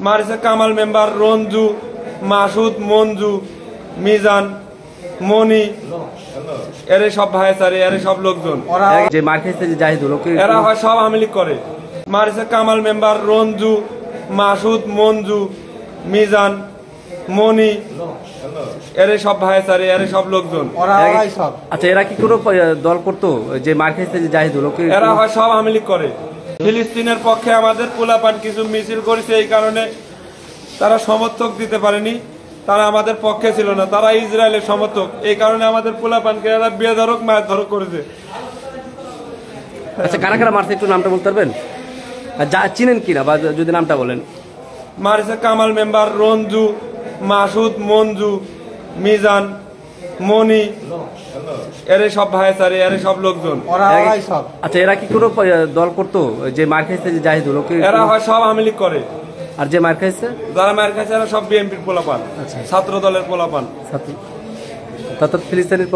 মারিছে Kamal member, Ranju, Masud, Manju, Mizan, মনি, এরে সব ভাইসারে, এরে সব লোকজন যে মার খাইছে যে জাহিদুল, এরা হয় সব আওয়ামী লীগ করে। মারিছে কামাল মেম্বার, রঞ্জু, মাসুদ, মঞ্জু, মিজান, মনি, এরে সব ভাইসারে, এরে সব লোকজন। আচ্ছা, এরা কি কোনো দল করতো যে মার খাইছে যে জাহিদুল? এরা হয় সব আওয়ামী লীগ করে। ফিলিস্তিনের পক্ষে আমাদের পোলাপান কিছু মিছিল করেছে, এই কারণে তারা সমর্থক দিতে পারেনি, তারা আমাদের পক্ষে ছিল না, তারা ইসরায়েলের সমর্থক, এই কারণে আমাদের পোলাপানকে এরা বেধড়ক মায়ের ধরক করেছে। আচ্ছা, কারা কারা মারছে একটু নামটা বলতে পারবেন? যা চিনেন কিনা বা যদি নামটা বলেন। মারিছে কামাল মেম্বার, রঞ্জু, মাসুদ, মঞ্জু, মিজান, মনি, এরে সব ভাইসারে, এরে সব লোকজন। আচ্ছা, এরা কি কোনো দল করতো যে মার খাইছে যে জাহিদুল? এরা হয় সব আওয়ামী লীগ করে। আর যে মার খাইছে, যারা মার খাইছে এরা সব বিএনপির পোলাপান, ছাত্র দলের পোলাপান। তা তো ফিলিস্তিনের